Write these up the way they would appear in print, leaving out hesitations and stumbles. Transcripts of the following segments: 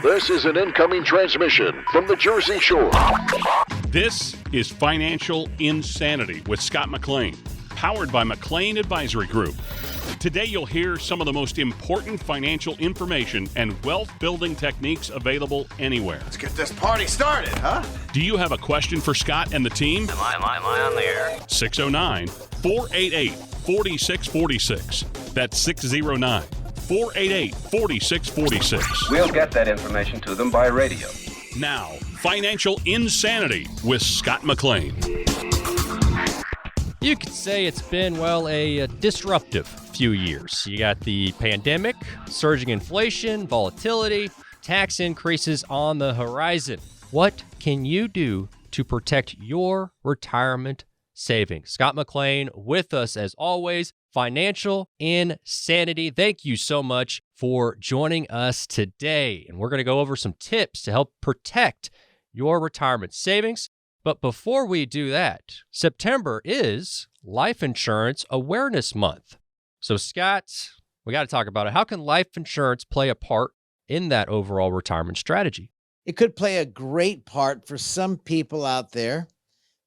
This is an incoming transmission from the Jersey Shore. This is Financial Insanity with Scott McLean, powered by McLean Advisory Group. Today you'll hear some of the most important financial information and wealth-building techniques available anywhere. Let's get this party started, huh? Do you have a question for Scott and the team? Am I on the air? 609-488-4646. That's 609-488-4646. We'll get that information to them by radio. Now, Financial Insanity with Scott McLean. You could say it's been, a disruptive few years. You got the pandemic, surging inflation, volatility, tax increases on the horizon. What can you do to protect your retirement savings? Scott McLean with us as always. Financial Insanity. Thank you so much for joining us today. And we're going to go over some tips to help protect your retirement savings. But before we do that, September is Life Insurance Awareness Month. So Scott, we got to talk about it. How can life insurance play a part in that overall retirement strategy? It could play a great part for some people out there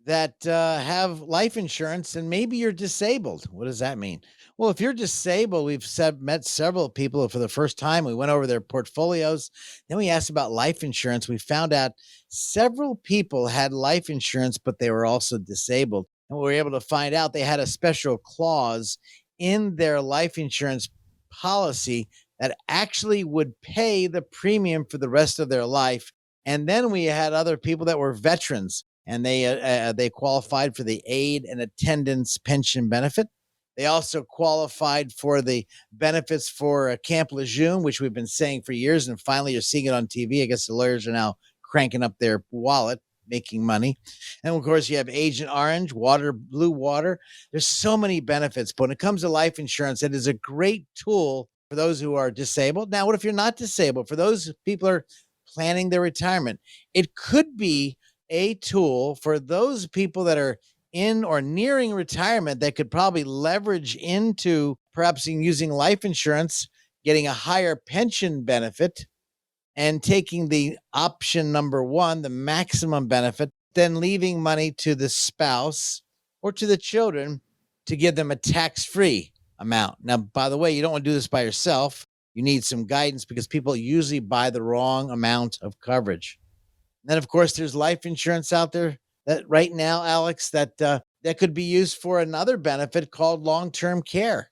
that have life insurance and maybe you're disabled. What does that mean? Well, if you're disabled, we've met several people for the first time. We went over their portfolios. Then we asked about life insurance. We found out several people had life insurance, but they were also disabled. And we were able to find out they had a special clause in their life insurance policy that actually would pay the premium for the rest of their life. And then we had other people that were veterans, and they qualified for the aid and attendance pension benefit. They also qualified for the benefits for Camp Lejeune, which we've been saying for years, and finally you're seeing it on TV. I guess the lawyers are now cranking up their wallet, making money. And of course, you have Agent Orange, Blue Water. There's so many benefits. But when it comes to life insurance, it is a great tool for those who are disabled. Now, what if you're not disabled? For those people who are planning their retirement, it could be a tool for those people that are in or nearing retirement that could probably leverage into perhaps using life insurance, getting a higher pension benefit, and taking the option number one, the maximum benefit, then leaving money to the spouse or to the children to give them a tax-free amount. Now, by the way, you don't want to do this by yourself. You need some guidance because people usually buy the wrong amount of coverage. And then, of course, there's life insurance out there that right now, Alex, that could be used for another benefit called long-term care.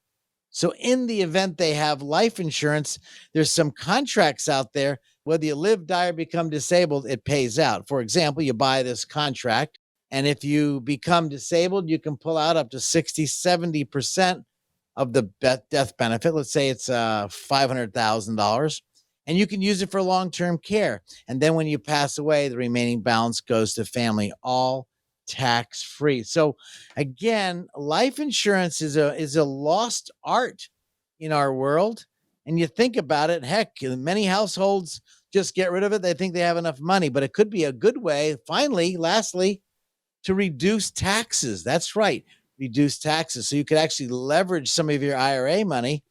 So in the event they have life insurance, there's some contracts out there. Whether you live, die, or become disabled, it pays out. For example, you buy this contract, and if you become disabled, you can pull out up to 60, 70% of the death benefit. Let's say it's $500,000. And you can use it for long-term care. And then when you pass away, the remaining balance goes to family, all tax-free. So again, life insurance is a lost art in our world. And you think about it, heck, many households just get rid of it. They think they have enough money, but it could be a good way, lastly, to reduce taxes. That's right, reduce taxes. So you could actually leverage some of your IRA money,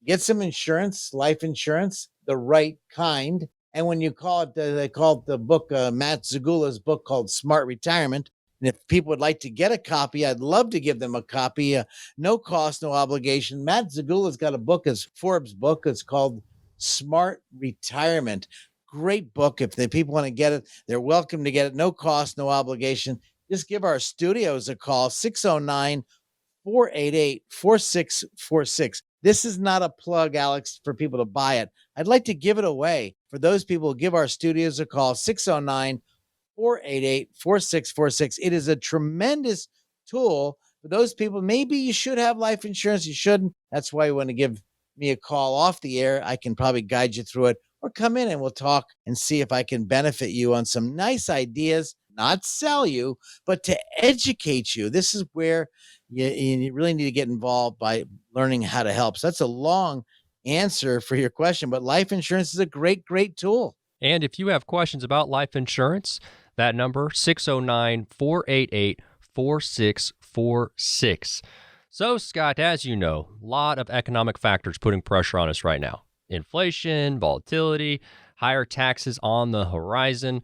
get some insurance, life insurance, the right kind. And when you call it, they call it the book, Matt Zagula's book called Smart Retirement. And if people would like to get a copy, I'd love to give them a copy. No cost, no obligation. Matt Zagula's got a book, his Forbes book. It's called Smart Retirement. Great book. If the people want to get it, they're welcome to get it. No cost, no obligation. Just give our studios a call, 609-488-4646. This is not a plug, Alex, for people to buy it. I'd like to give it away. For those people, give our studios a call, 609-488-4646. It is a tremendous tool for those people. Maybe you should have life insurance. You shouldn't. That's why you want to give me a call off the air. I can probably guide you through it, or come in and we'll talk and see if I can benefit you on some nice ideas, not sell you, but to educate you. This is where you really need to get involved by learning how to help. So that's a long answer for your question, but life insurance is a great, great tool. And if you have questions about life insurance, that number, 609-488-4646. So, Scott, as you know, a lot of economic factors putting pressure on us right now. inflation, volatility, higher taxes on the horizon.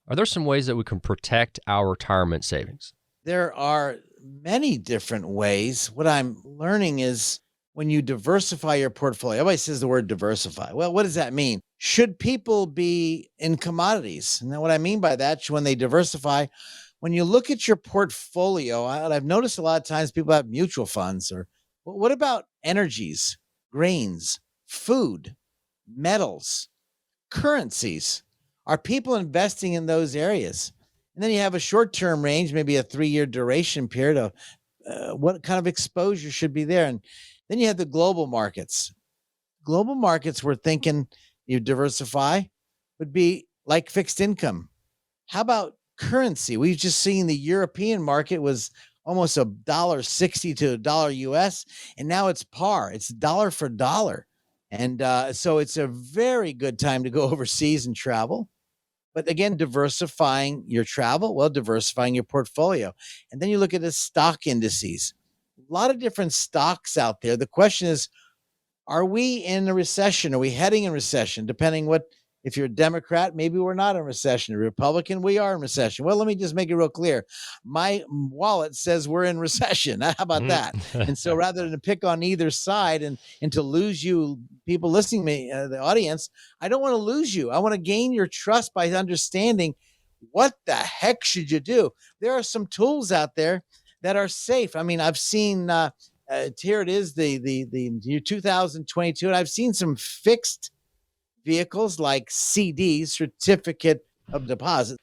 Are there some ways that we can protect our retirement savings? There are many different ways. What I'm learning is when you diversify your portfolio, everybody says the word diversify. Well, what does that mean? Should people be in commodities? And what I mean by that, when they diversify, when you look at your portfolio, I've noticed a lot of times people have mutual funds or what about energies, grains, food, metals, currencies? Are people investing in those areas? And then you have a short-term range, maybe a 3-year duration period of what kind of exposure should be there. And then you have the global markets. Global markets, we're thinking you diversify would be like fixed income. How about currency? We've just seen the European market was almost $1.60 to $1 US, and now it's par. It's dollar for dollar. And so it's a very good time to go overseas and travel. But again, diversifying your travel, well, diversifying your portfolio. And then you look at the stock indices. A lot of different stocks out there. The question is, are we in a recession? Are we heading in recession? Depending what, if you're a Democrat, maybe we're not in recession. A Republican, we are in recession. Well, let me just make it real clear. My wallet says we're in recession. How about that? And so rather than to pick on either side and to lose you, people listening to me, the audience, I don't want to lose you. I want to gain your trust by understanding what the heck should you do. There are some tools out there that are safe. I mean, I've seen, here it is, the year 2022, and I've seen some fixed vehicles like CDs, certificate of deposit.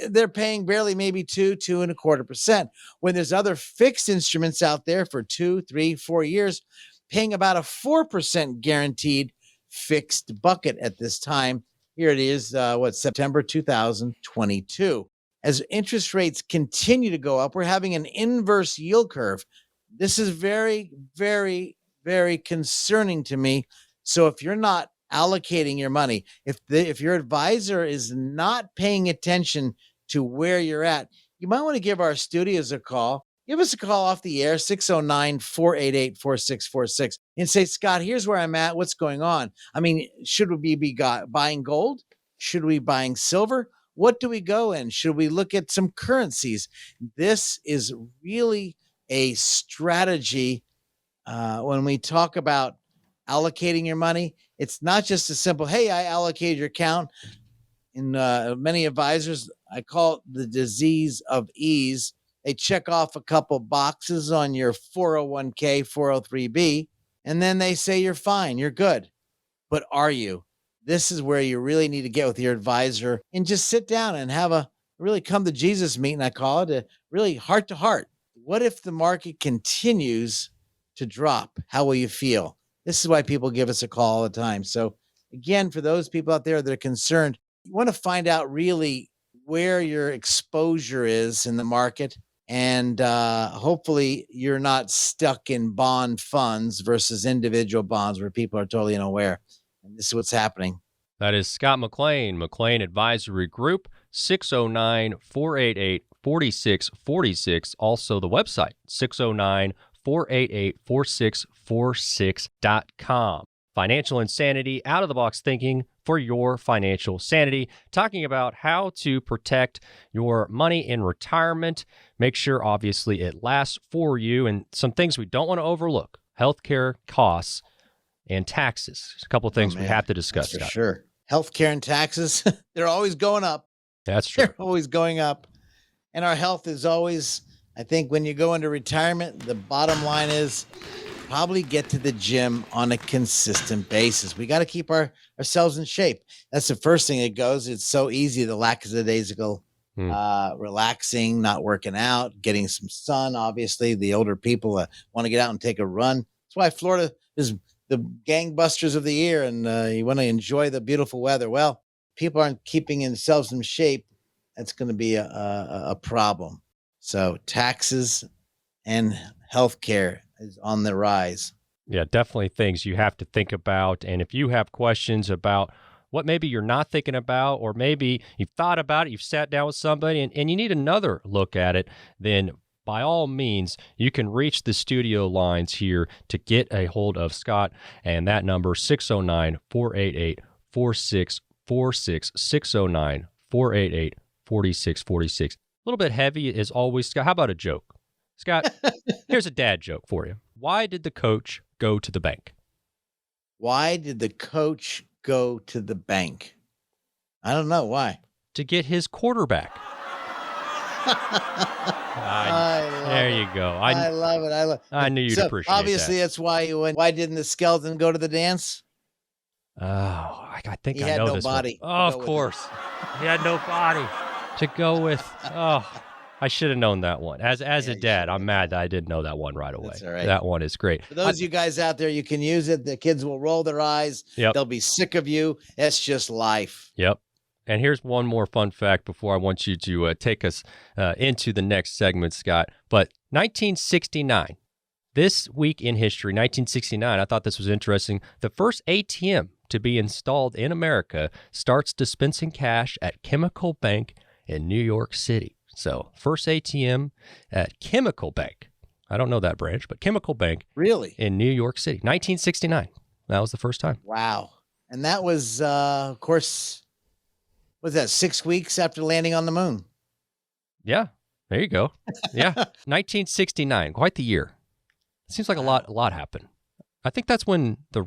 They're paying barely maybe 2.25%. When there's other fixed instruments out there for 2, 3, 4 years, paying about a 4% guaranteed fixed bucket at this time. Here it is, September 2022. As interest rates continue to go up, we're having an inverse yield curve. This is very, very, very concerning to me. So if you're not allocating your money, if your advisor is not paying attention to where you're at, you might want to give our studios a call. Give us a call off the air, 609-488-4646, and say, Scott, here's where I'm at. What's going on? I mean, should we be buying gold? Should we be buying silver? What do we go in? Should we look at some currencies? This is really a strategy when we talk about allocating your money. It's not just a simple, hey, I allocated your account. In many advisors, I call it the disease of ease. They check off a couple boxes on your 401k, 403b, and then they say you're fine, you're good. But are you? This is where you really need to get with your advisor and just sit down and have a really come to Jesus meeting, I call it, a really heart to heart. What if the market continues to drop? How will you feel? This is why people give us a call all the time. So again, for those people out there that are concerned, you want to find out really where your exposure is in the market. And hopefully you're not stuck in bond funds versus individual bonds where people are totally unaware. And this is what's happening. That is Scott McLean, McLean Advisory Group, 609-488-4646. Also the website, 609-488-4646.com. Financial insanity, out-of-the-box thinking for your financial sanity. Talking about how to protect your money in retirement. Make sure, obviously, it lasts for you. And some things we don't want to overlook. Healthcare costs and taxes. A couple of things we have to discuss. For sure. Healthcare and taxes, they're always going up. That's true. They're always going up. And our health is always, I think when you go into retirement, the bottom line is probably get to the gym on a consistent basis. We got to keep ourselves in shape. That's the first thing that goes. It's so easy the lackadaisical, relaxing, not working out, getting some sun. Obviously, the older people want to get out and take a run. That's why Florida is the gangbusters of the year, and you want to enjoy the beautiful weather. Well, people aren't keeping themselves in shape. That's going to be a problem. So taxes and healthcare is on the rise. Yeah, definitely things you have to think about. And if you have questions about what maybe you're not thinking about, or maybe you've thought about it, you've sat down with somebody and you need another look at it, then by all means, you can reach the studio lines here to get a hold of Scott, and that number 609-488-4646, 609-488-4646. A little bit heavy as always, Scott. How about a joke? Scott, here's a dad joke for you. Why did the coach go to the bank? Why did the coach go to the bank? I don't know. Why? To get his quarterback. There you go. I love it. I knew you'd appreciate obviously, that. that's why you went. Why didn't the skeleton go to the dance? Oh, I think He I had know no this body. one. Oh, of Go with course. He had no body to go with. Oh, I should have known that one. As a dad, I'm mad that I didn't know that one right away. That's all right. That one is great. For those of you guys out there, you can use it. The kids will roll their eyes. Yep. They'll be sick of you. That's just life. Yep. And here's one more fun fact before I want you to take us into the next segment, Scott. But 1969, this week in history, 1969, I thought this was interesting. The first ATM to be installed in America starts dispensing cash at Chemical Bank in New York City. So first ATM at Chemical Bank. I don't know that branch, but Chemical Bank. Really? In New York City, 1969. That was the first time. Wow. And that was, of course, was that 6 weeks after landing on the moon? Yeah, there you go. Yeah, 1969, quite the year. It seems like a lot happened. I think that's when you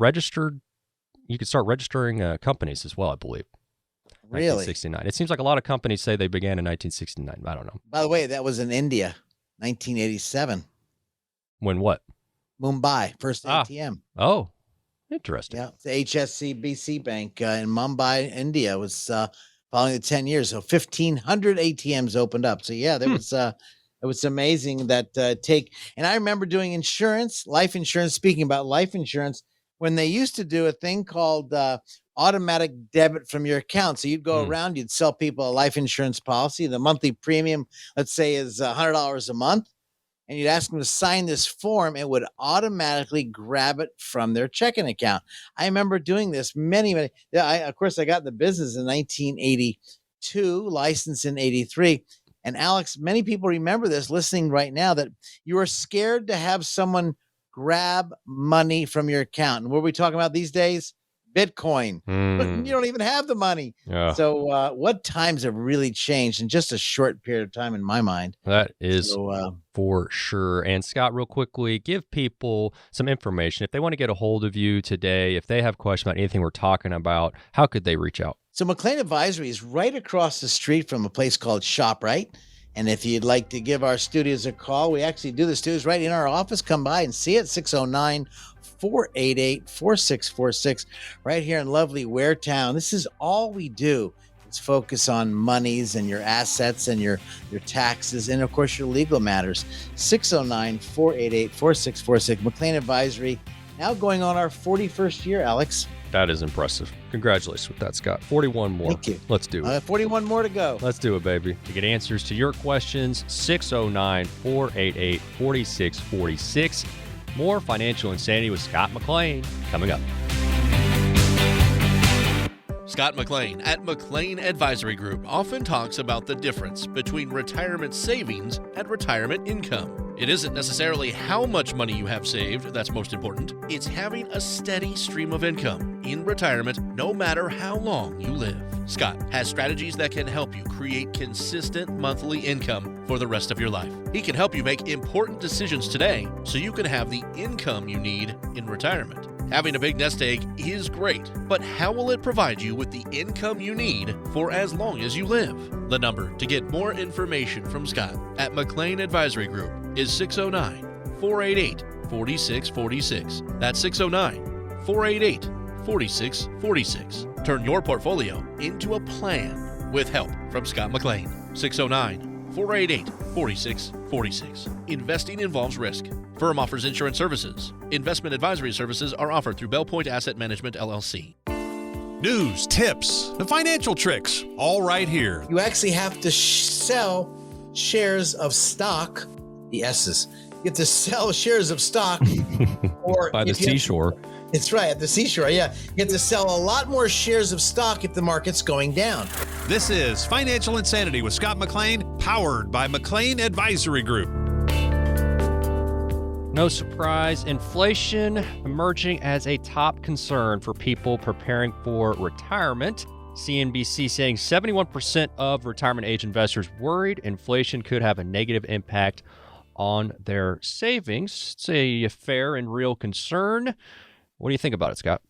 could start registering companies as well, I believe. Really? 1969. It seems like a lot of companies say they began in 1969. I don't know. By the way, that was in India, 1987. When what? Mumbai, first ATM. Oh, interesting. Yeah, the HSBC Bank in Mumbai, India was following the 10 years. So 1,500 ATMs opened up. So yeah, it was amazing that and I remember doing insurance, life insurance, speaking about life insurance, when they used to do a thing called automatic debit from your account. So you'd go around, you'd sell people a life insurance policy. The monthly premium, let's say, is $100 a month. And you'd ask them to sign this form. It would automatically grab it from their checking account. I remember doing this many. Of course, I got the business in 1982, licensed in 83. And Alex, many people remember this listening right now, that you are scared to have someone grab money from your account. And what are we talking about these days? Bitcoin. But you don't even have the money. Yeah. So what times have really changed in just a short period of time, in my mind. That is for sure. And Scott, real quickly, give people some information. If they want to get a hold of you today, if they have questions about anything we're talking about, how could they reach out? So McLean Advisory is right across the street from a place called ShopRite. And if you'd like to give our studios a call, we actually do the studios right in our office. Come by and see it, 609-488-4646, right here in lovely Ware Town. This is all we do. It's focus on monies and your assets and your taxes and, of course, your legal matters. 609-488-4646. McLean Advisory, now going on our 41st year, Alex. That is impressive. Congratulations with that, Scott. 41 more. Thank you. Let's do it. 41 more to go. Let's do it, baby. To get answers to your questions, 609-488-4646. More Financial Insanity with Scott McLean coming up. Scott McLean at McLean Advisory Group often talks about the difference between retirement savings and retirement income. It isn't necessarily how much money you have saved that's most important. It's having a steady stream of income in retirement no matter how long you live. Scott has strategies that can help you create consistent monthly income for the rest of your life. He can help you make important decisions today so you can have the income you need in retirement. Having a big nest egg is great, but how will it provide you with the income you need for as long as you live? The number to get more information from Scott at McLean Advisory Group is 609-488-4646. That's 609-488-4646. Turn your portfolio into a plan with help from Scott McLean. 609-488-4646. Investing involves risk. Firm offers insurance services. Investment advisory services are offered through Bell Point Asset Management, LLC. News, tips, the financial tricks, all right here. You actually have to sell shares of stock, the S's. You have to sell shares of stock. Or by the seashore. It's right, at the seashore, yeah. You have to sell a lot more shares of stock if the market's going down. This is Financial Insanity with Scott McLean, powered by McLean Advisory Group. No surprise, inflation emerging as a top concern for people preparing for retirement. CNBC saying 71% of retirement age investors worried inflation could have a negative impact on their savings. It's a fair and real concern. What do you think about it, Scott?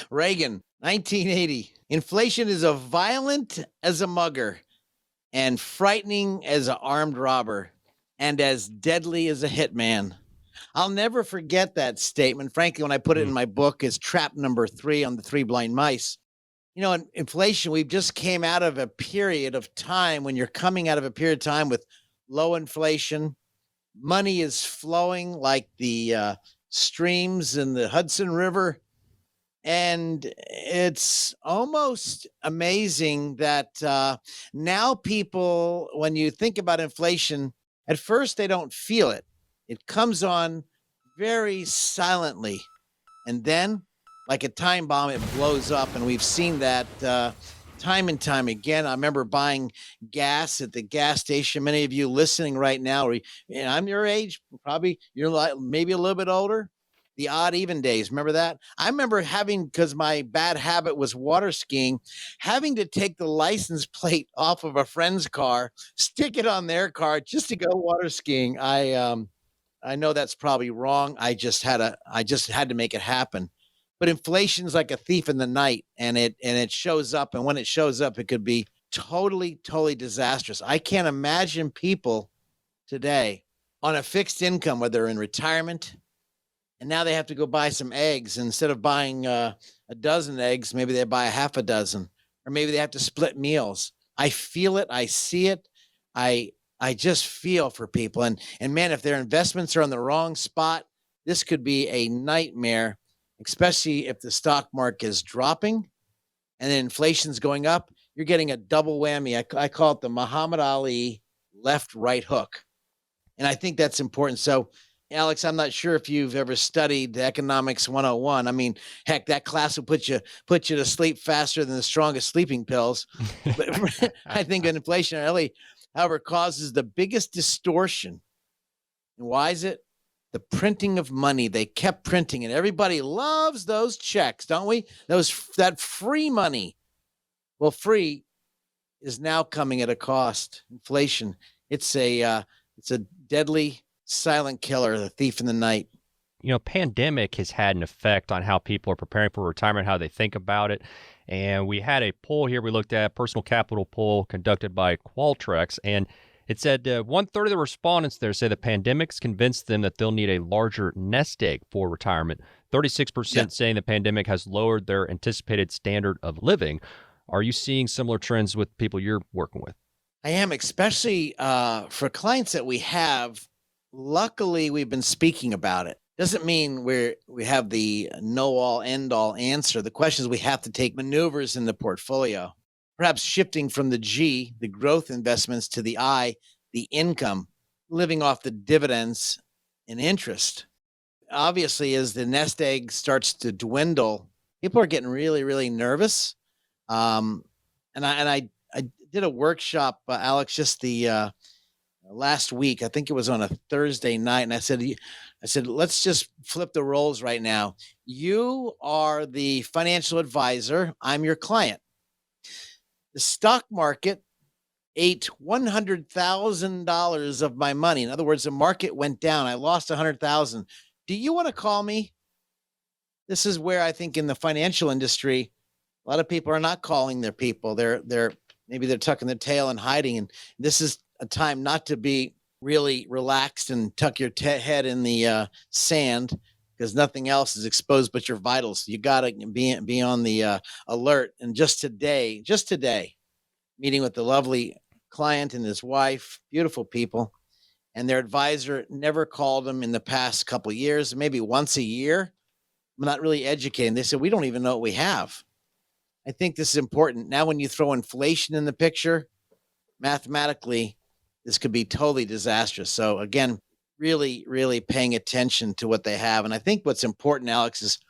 Reagan, 1980. Inflation is as violent as a mugger and frightening as an armed robber and as deadly as a hitman. I'll never forget that statement. Frankly, when I put it in my book as trap number 3 on the 3 blind mice. You know, in inflation, we've just came out of a period of time when you're coming out of a period of time with low inflation. Money is flowing like the streams in the Hudson River. And it's almost amazing that now people, when you think about inflation, at first they don't feel it. It comes on very silently. And then, like a time bomb, it blows up. And we've seen that time and time again. I remember buying gas at the gas station. Many of you listening right now, I'm your age, probably you're like maybe a little bit older. The odd even days. Remember that? I remember because my bad habit was water skiing, having to take the license plate off of a friend's car, stick it on their car just to go water skiing. I know that's probably wrong. I just had to make it happen. But inflation's like a thief in the night, and it shows up. And when it shows up, it could be totally, totally disastrous. I can't imagine people today on a fixed income, whether they're in retirement, and now they have to go buy some eggs. Instead of buying a dozen eggs, maybe they buy a half a dozen, or maybe they have to split meals. I feel it. I see it. I just feel for people. And man, if their investments are on the wrong spot, this could be a nightmare, especially if the stock market is dropping and then inflation's going up. You're getting a double whammy. I call it the Muhammad Ali left-right hook. And I think that's important. So, Alex, I'm not sure if you've ever studied Economics 101. I mean, heck, that class will put you to sleep faster than the strongest sleeping pills. But I think inflation really, however, causes the biggest distortion. And why is it? The printing of money. They kept printing, and everybody loves those checks, don't we? That free money. Well, free is now coming at a cost. Inflation. It's a deadly silent killer, the thief in the night. You know, pandemic has had an effect on how people are preparing for retirement, how they think about it. And we had a poll here we looked at, personal capital poll conducted by Qualtrics, and it said 1/3 of the respondents there say the pandemic's convinced them that they'll need a larger nest egg for retirement. 36% saying the pandemic has lowered their anticipated standard of living. Are you seeing similar trends with people you're working with? I am, especially for clients that we have. Luckily, we've been speaking about it. Doesn't mean we have the know-all, end-all answer. The question is we have to take maneuvers in the portfolio, perhaps shifting from the G, the growth investments, to the I, the income, living off the dividends and interest. Obviously, as the nest egg starts to dwindle, people are getting really, really nervous. And I did a workshop, Alex, just the last week. I think it was on a Thursday night, and I said, let's just flip the roles right now. You are the financial advisor. I'm your client. The stock market ate $100,000 of my money. In other words, the market went down. I lost $100,000. Do you want to call me? This is where I think in the financial industry, a lot of people are not calling their people. Maybe they're tucking their tail and hiding. And this is a time not to be really relaxed and tuck your head in the sand, because nothing else is exposed but your vitals. You got to be on the alert. And just today, meeting with the lovely client and his wife, beautiful people, and their advisor never called them in the past couple of years, maybe once a year. I'm not really educating. They said, we don't even know what we have. I think this is important. Now, when you throw inflation in the picture, mathematically, this could be totally disastrous. So again, really, really paying attention to what they have. And I think what's important, Alex, is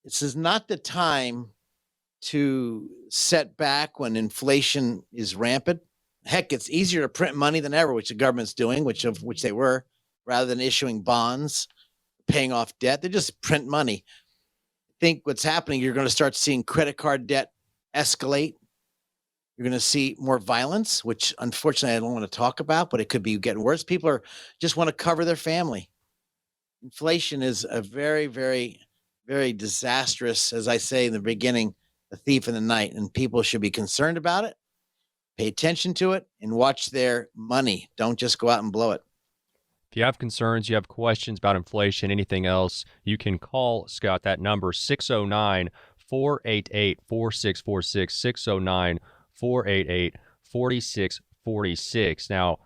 this is not the time to set back when inflation is rampant. Heck, it's easier to print money than ever, which the government's doing, which they were, rather than issuing bonds, paying off debt. They just print money. I think what's happening, you're going to start seeing credit card debt escalate. You're going to see more violence, which unfortunately I don't want to talk about, but it could be getting worse. People just want to cover their family. Inflation is a very, very, very disastrous, as I say in the beginning, a thief in the night, and people should be concerned about it, pay attention to it, and watch their money. Don't just go out and blow it. If you have concerns, you have questions about inflation, anything else, you can call Scott. That number, 609-488-4646, 609-488-4646. Now,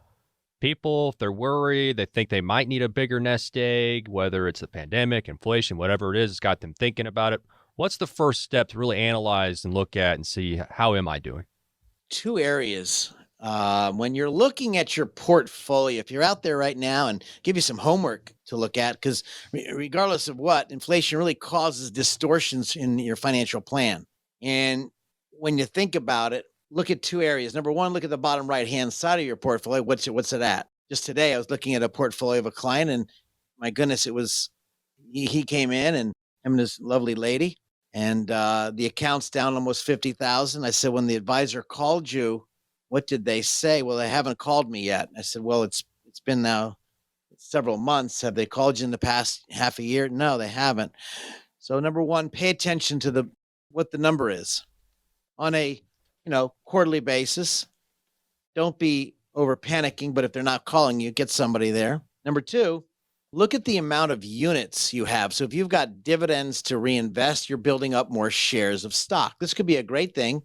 people, if they're worried, they think they might need a bigger nest egg, whether it's the pandemic, inflation, whatever it is, it's got them thinking about it. What's the first step to really analyze and look at and see, how am I doing? Two areas. When you're looking at your portfolio, if you're out there right now, and give you some homework to look at, because regardless of what, inflation really causes distortions in your financial plan. And when you think about it, look at two areas. Number one, look at the bottom right-hand side of your portfolio. What's it at? Just today, I was looking at a portfolio of a client, and my goodness, it was, he came in, and him and this lovely lady, and the account's down almost $50,000. I said, when the advisor called you, what did they say? Well, they haven't called me yet. I said, well, it's been now several months. Have they called you in the past half a year? No, they haven't. So number one, pay attention to what the number is on a quarterly basis. Don't be over panicking, but if they're not calling you, get somebody there. Number two, look at the amount of units you have. So if you've got dividends to reinvest, you're building up more shares of stock. This could be a great thing.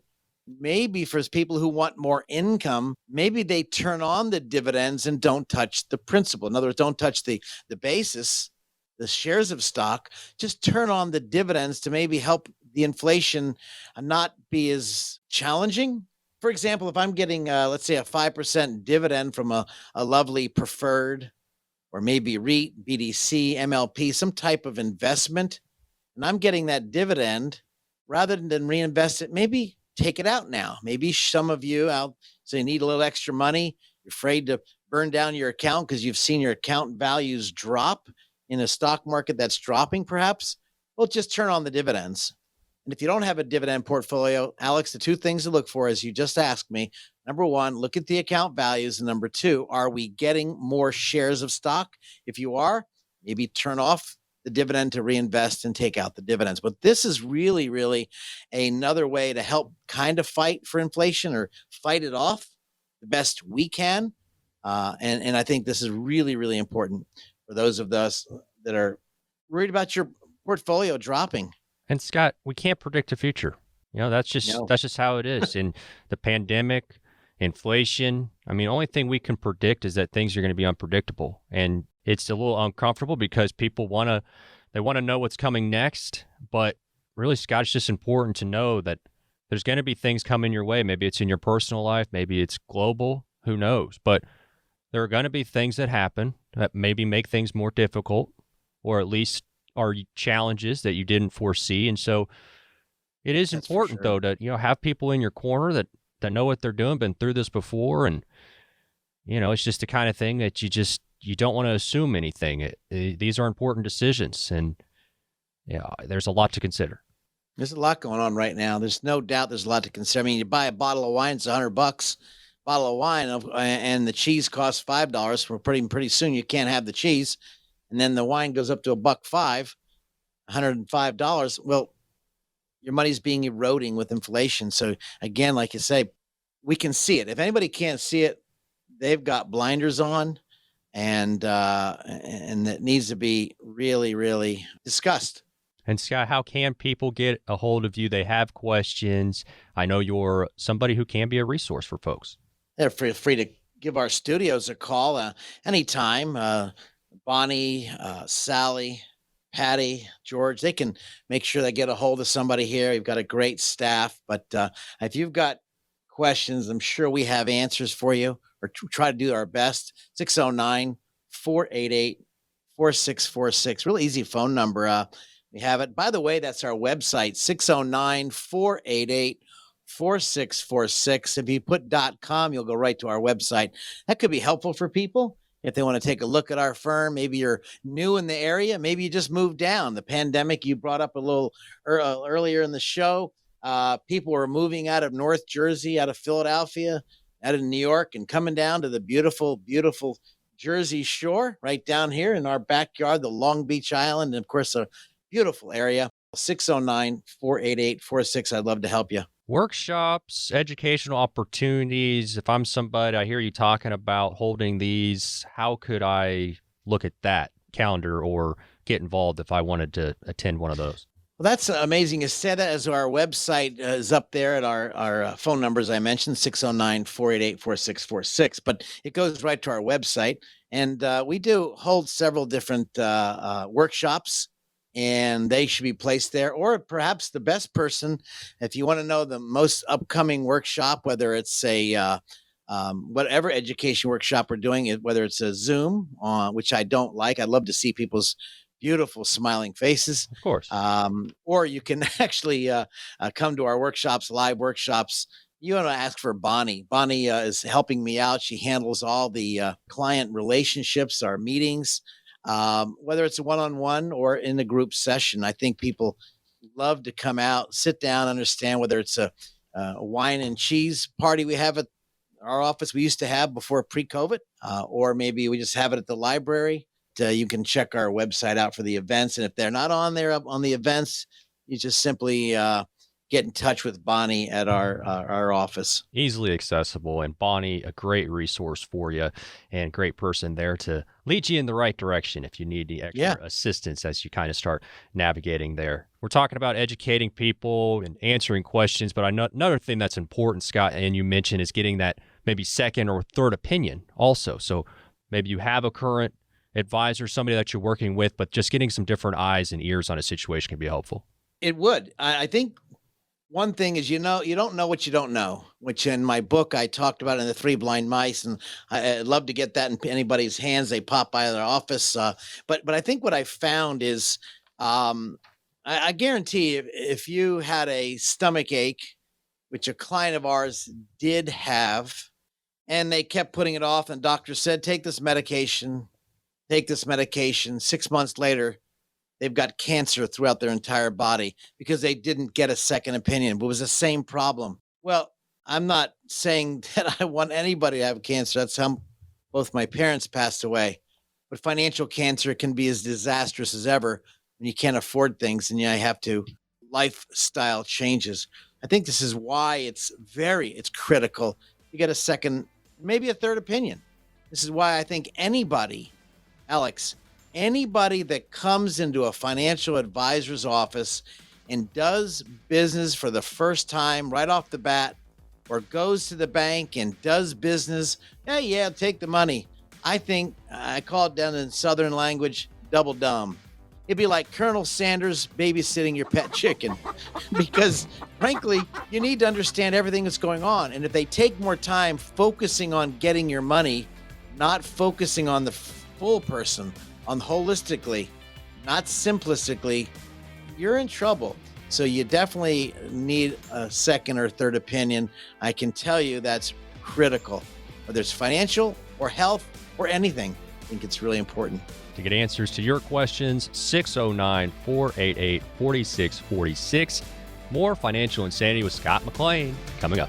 Maybe for people who want more income, maybe they turn on the dividends and don't touch the principal. In other words, don't touch the basis, the shares of stock. Just turn on the dividends to maybe help the inflation not be as challenging. For example, if I'm getting, let's say, a 5% dividend from a lovely preferred, or maybe REIT, BDC, MLP, some type of investment, and I'm getting that dividend, rather than reinvest it, maybe take it out now. Maybe some of you out say you need a little extra money. You're afraid to burn down your account because you've seen your account values drop in a stock market that's dropping perhaps. Well, just turn on the dividends. And if you don't have a dividend portfolio, Alex, the two things to look for, as you just asked me, number one, look at the account values. And number two, are we getting more shares of stock? If you are, maybe turn off the dividend to reinvest and take out the dividends. But this is really, really another way to help kind of fight for inflation, or fight it off the best we can. And I think this is really, really important for those of us that are worried about your portfolio dropping. And Scott, we can't predict the future. That's just how it is. In the pandemic, inflation, only thing we can predict is that things are going to be unpredictable. And it's a little uncomfortable because people want to know what's coming next. But really, Scott, it's just important to know that there's going to be things coming your way. Maybe it's in your personal life. Maybe it's global. Who knows? But there are going to be things that happen that maybe make things more difficult, or at least are challenges that you didn't foresee. And so it is important, though, to have people in your corner that know what they're doing, been through this before. And, it's just the kind of thing that you don't want to assume anything. These are important decisions, and there's a lot to consider. There's a lot going on right now. There's no doubt there's a lot to consider. You buy a bottle of wine, it's $100, bottle of wine, and the cheese costs $5. For pretty soon you can't have the cheese, and then the wine goes up to $1.05, $105. Well, your money's being eroding with inflation. So again, like you say, we can see it. If anybody can't see it, they've got blinders on, and that needs to be really, really discussed. And Scott, how can people get a hold of you? They have questions. I know you're somebody who can be a resource for folks. They're free to give our studios a call anytime. Bonnie, Sally, Patty, George, they can make sure they get a hold of somebody here. You've got a great staff, but if you've got questions, I'm sure we have answers for you, or try to do our best. 609-488-4646. Real easy phone number. We have it. By the way, that's our website, 609-488-4646. If you put .com, you'll go right to our website. That could be helpful for people. if they want to take a look at our firm. Maybe you're new in the area. Maybe you just moved down. The pandemic you brought up a little earlier in the show. People were moving out of North Jersey, out of Philadelphia, out of New York, and coming down to the beautiful, beautiful Jersey Shore right down here in our backyard, the Long Beach Island, and of course, a beautiful area. 609-488-46. I'd love to help you. Workshops, educational opportunities. If I'm somebody, I hear you talking about holding these. How could I look at that calendar or get involved if I wanted to attend one of those? Well, that's amazing. You said that, as our website is up there at our phone numbers I mentioned, 609-488-4646. But it goes right to our website. And we do hold several different workshops, and they should be placed there. Or perhaps the best person, if you want to know the most upcoming workshop, whether it's a whatever education workshop we're doing, whether it's a Zoom, which I don't like. I love to see people's beautiful smiling faces. Of course. Or you can actually come to our workshops, live workshops. You want to ask for Bonnie. Bonnie is helping me out. She handles all the client relationships, our meetings, whether it's a one-on-one or in a group session. I think people love to come out, sit down, understand whether it's a wine and cheese party we have at our office we used to have before pre-COVID, or maybe we just have it at the library. You can check our website out for the events. And if they're not on there up on the events, you just simply get in touch with Bonnie at our office. Easily accessible. And Bonnie, a great resource for you and great person there to lead you in the right direction if you need the extra assistance as you kind of start navigating there. We're talking about educating people and answering questions, but another thing that's important, Scott, and you mentioned, is getting that maybe second or third opinion also. So maybe you have a current advisor, somebody that you're working with, but just getting some different eyes and ears on a situation can be helpful. It would. I think one thing is, you don't know what you don't know, which in my book I talked about in The Three Blind Mice, and I'd love to get that in anybody's hands. They pop by their office. But I think what I found is, I guarantee if you had a stomach ache, which a client of ours did have, and they kept putting it off, and the doctor said, take this medication. 6 months later, they've got cancer throughout their entire body because they didn't get a second opinion, but it was the same problem. Well, I'm not saying that I want anybody to have cancer. That's how both my parents passed away. But financial cancer can be as disastrous as ever when you can't afford things and you have to lifestyle changes. I think this is why it's critical. You get a second, maybe a third opinion. This is why I think anybody that comes into a financial advisor's office and does business for the first time right off the bat, or goes to the bank and does business, yeah, take the money. I think, I call it down in Southern language, double dumb. It'd be like Colonel Sanders babysitting your pet chicken because, frankly, you need to understand everything that's going on. And if they take more time focusing on getting your money, not focusing on the full person, on holistically, not simplistically, you're in trouble. So you definitely need a second or third opinion. I can tell you that's critical, whether it's financial or health or anything. I think it's really important. To get answers to your questions, 609-488-4646. More Financial Insanity with Scott McLean coming up.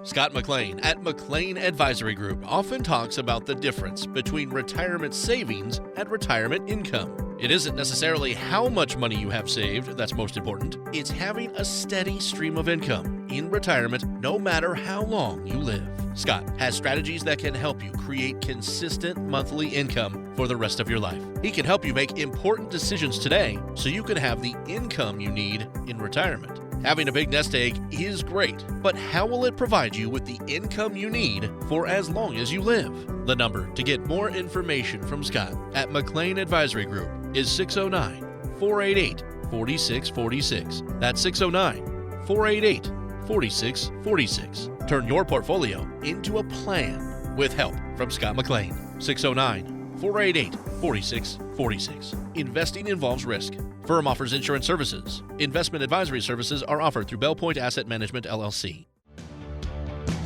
Scott McLean at McLean Advisory Group often talks about the difference between retirement savings and retirement income. It isn't necessarily how much money you have saved that's most important. It's having a steady stream of income in retirement no matter how long you live. Scott has strategies that can help you create consistent monthly income for the rest of your life. He can help you make important decisions today so you can have the income you need in retirement. Having a big nest egg is great, but how will it provide you with the income you need for as long as you live? The number to get more information from Scott at McLean Advisory Group is 609-488-4646. That's 609-488-4646. Turn your portfolio into a plan with help from Scott McLean. 609-488-4646. Investing involves risk. Firm offers insurance services. Investment advisory services are offered through Bell Point Asset Management, LLC.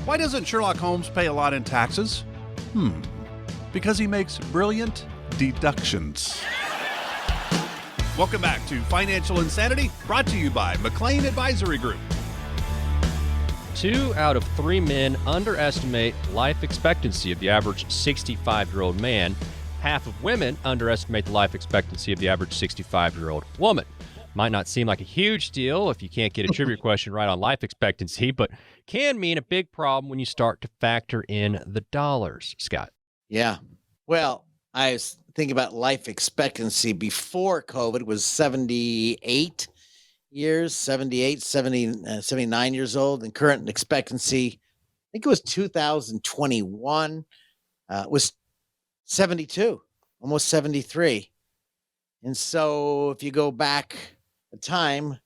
Why doesn't Sherlock Holmes pay a lot in taxes? Because he makes brilliant deductions. Welcome back to Financial Insanity, brought to you by McLean Advisory Group. 2 out of 3 men underestimate life expectancy of the average 65-year-old man. Half of women underestimate the life expectancy of the average 65-year-old woman. Might not seem like a huge deal if you can't get a trivia question right on life expectancy, but can mean a big problem when you start to factor in the dollars, Scott. Yeah. Well, I was thinking about life expectancy before COVID was 78 years, 79 years old, and current expectancy, I think it was 2021, was 72, almost 73. And so if you go back a time,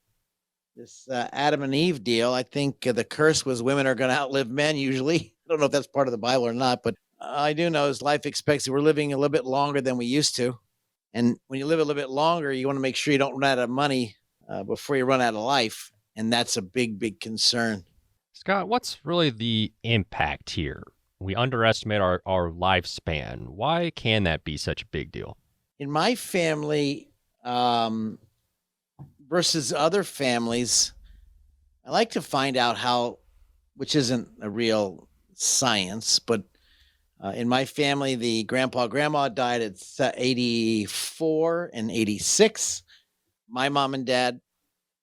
this Adam and Eve deal, I think the curse was women are going to outlive men usually. I don't know if that's part of the Bible or not, but I do know is life expectancy. We're living a little bit longer than we used to. And when you live a little bit longer, you want to make sure you don't run out of money before you run out of life. And that's a big, big concern. Scott, what's really the impact here? We underestimate our lifespan. Why can that be such a big deal? In my family versus other families, I like to find out how, which isn't a real science, but in my family, the grandma died at 84 and 86. My mom and dad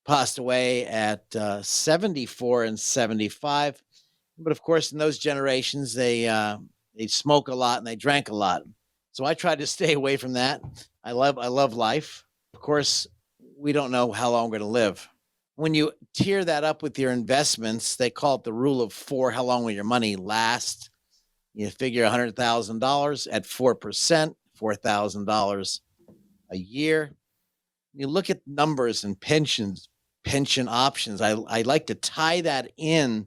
passed away at 74 and 75. But of course, in those generations, they smoke a lot and they drank a lot. So I tried to stay away from that. I love life. Of course, we don't know how long we're going to live. When you tier that up with your investments, they call it the rule of 4. How long will your money last? You figure $100,000 at 4%, $4,000 a year. You look at numbers and pension options. I like to tie that in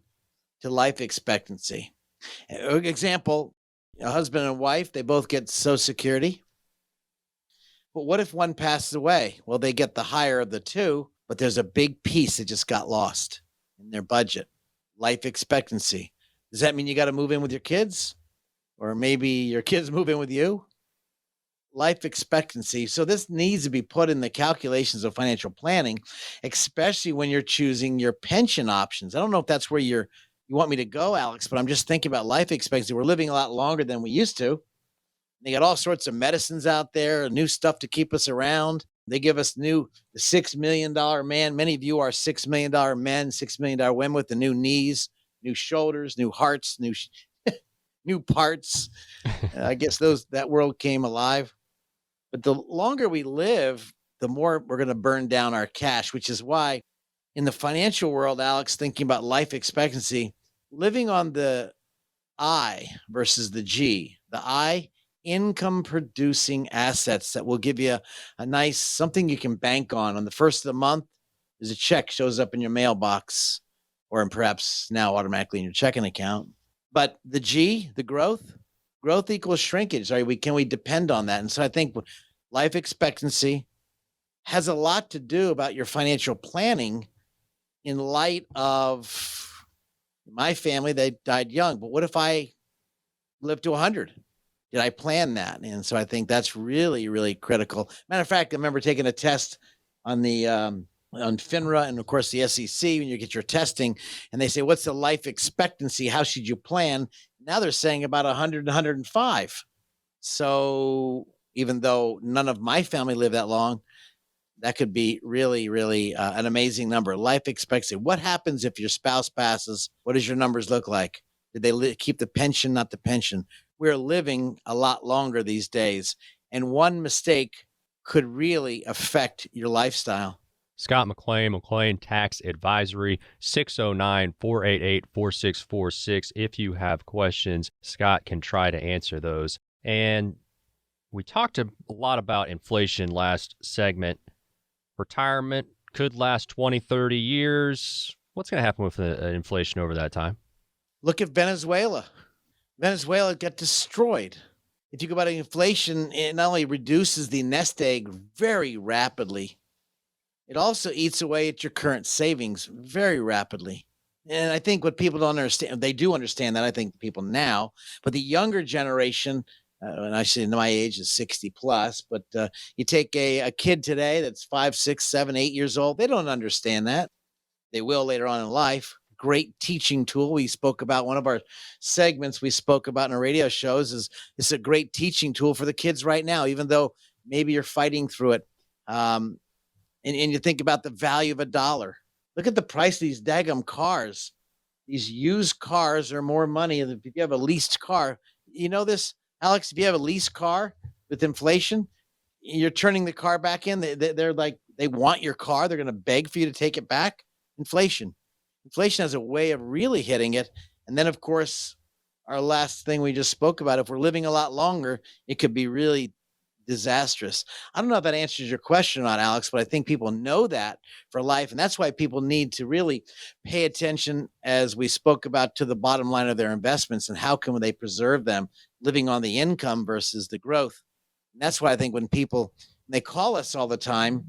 to life expectancy. Example, a husband and wife, they both get Social Security. But what if one passes away? Well, they get the higher of the two, but there's a big piece that just got lost in their budget. Life expectancy. Does that mean you got to move in with your kids? Or maybe your kids move in with you? Life expectancy. So this needs to be put in the calculations of financial planning, especially when you're choosing your pension options. I don't know if that's where you want me to go, Alex, but I'm just thinking about life expectancy. We're living a lot longer than we used to. They got all sorts of medicines out there, new stuff to keep us around. They give us the $6 million man. Many of you are $6 million men, $6 million women with the new knees, new shoulders, new hearts, new parts. I guess that world came alive. But the longer we live, the more we're going to burn down our cash, which is why in the financial world, Alex, thinking about life expectancy, living on the I versus the G. The I, income producing assets that will give you a nice something you can bank on. On the first of the month, there's a check shows up in your mailbox or perhaps now automatically in your checking account. But the G, the growth equals shrinkage. Can we depend on that? And so I think life expectancy has a lot to do about your financial planning in light of my family. They died young, but what if I lived to 100? Did I plan that? And so I think that's really, really critical. Matter of fact, I remember taking a test on the on FINRA and, of course, the SEC when you get your testing, and they say, what's the life expectancy? How should you plan? Now they're saying about 100 to 105. So even though none of my family lived that long, that could be really, really an amazing number. Life expectancy. What happens if your spouse passes? What does your numbers look like? Did they keep the pension, not the pension? We're living a lot longer these days, and one mistake could really affect your lifestyle. Scott McLean, McLean Tax Advisory, 609-488-4646. If you have questions, Scott can try to answer those. And we talked a lot about inflation last segment. Retirement could last 20, 30 years. What's going to happen with inflation over that time? Look at Venezuela. Venezuela got destroyed. If you go about inflation, it not only reduces the nest egg very rapidly, it also eats away at your current savings very rapidly. And I think what people don't understand, they do understand that, I think people now, but the younger generation, and I say my age is 60 plus, but you take a kid today that's 5, 6, 7, 8 years old, they don't understand that. They will later on in life. Great teaching tool. We spoke about one of our segments we spoke about in our radio shows is it's a great teaching tool for the kids right now, even though maybe you're fighting through it. And you think about the value of a dollar. Look at the price of these daggum cars. These used cars are more money than if you have a leased car. You know this, Alex? If you have a leased car with inflation, you're turning the car back in. They're like, they want your car. They're going to beg for you to take it back. Inflation has a way of really hitting it. And then, of course, our last thing we just spoke about, if we're living a lot longer, it could be really disastrous. I don't know if that answers your question or not, Alex, but I think people know that for life. And that's why people need to really pay attention, as we spoke about, to the bottom line of their investments and how can they preserve them, living on the income versus the growth. And that's why I think when they call us all the time,